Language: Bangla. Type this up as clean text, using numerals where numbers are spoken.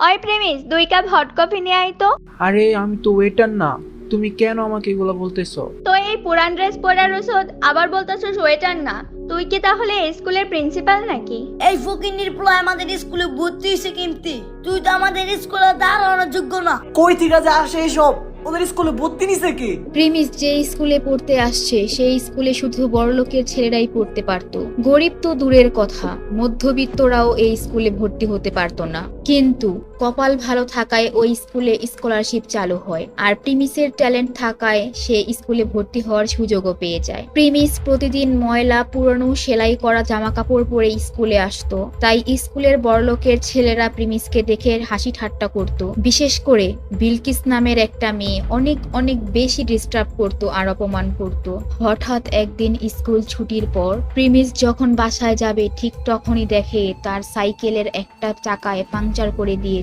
ওই প্রেমিস 2 কাপ হট কফি নিয়ে আয় তো। আরে আমি তো ওয়েটার না, তুমি কেন আমাকে এগুলো বলতেছো? তো এই পুরান ড্রেস পরার ওষুধ আবার বলতেছস ওয়েটার না? তুই কি তাহলে এই স্কুলের প্রিন্সিপাল নাকি? এই ফকিন্নির পোলা আমাদের স্কুলে ভর্তি হয়েছে কিন্তু তুই তো আমাদের স্কুলে দাঁড়ানোর যোগ্য না। কই থেকে যে আসে এসব? ওদের স্কুলে ভর্তি নিছে কি? প্রিমিস যে স্কুলে পড়তে আসছে সেই স্কুলে শুধু বড়লোকের ছেলেরাই পড়তে পারতো। গরিব তো দূরের কথা, মধ্যবিত্তরাও এই স্কুলে ভর্তি হতে পারতো না। কিন্তু কপাল ভালো থাকায় ওই স্কুলে স্কলারশিপ চালু হয়, আর প্রিমিসের ট্যালেন্ট থাকায় সে স্কুলে ভর্তি হওয়ার সুযোগও পেয়ে যায়। প্রিমিস প্রতিদিন ময়লা পুরনো সেলাই করা জামা কাপড় পরে স্কুলে আসতো, তাই স্কুলের বড়লোকের ছেলেরা প্রিমিসকে দেখে হাসি ঠাট্টা করত। বিশেষ করে বিলকিস নামের একটা মেয়ে অনেক অনেক বেশি ডিস্টার্ব করতো আর অপমান করত। হঠাৎ একদিন স্কুল ছুটির পর প্রিমিস যখন বাসায় যাবে ঠিক তখনই দেখে তার সাইকেলের একটা চাকায় পাংচার করে দিয়েছে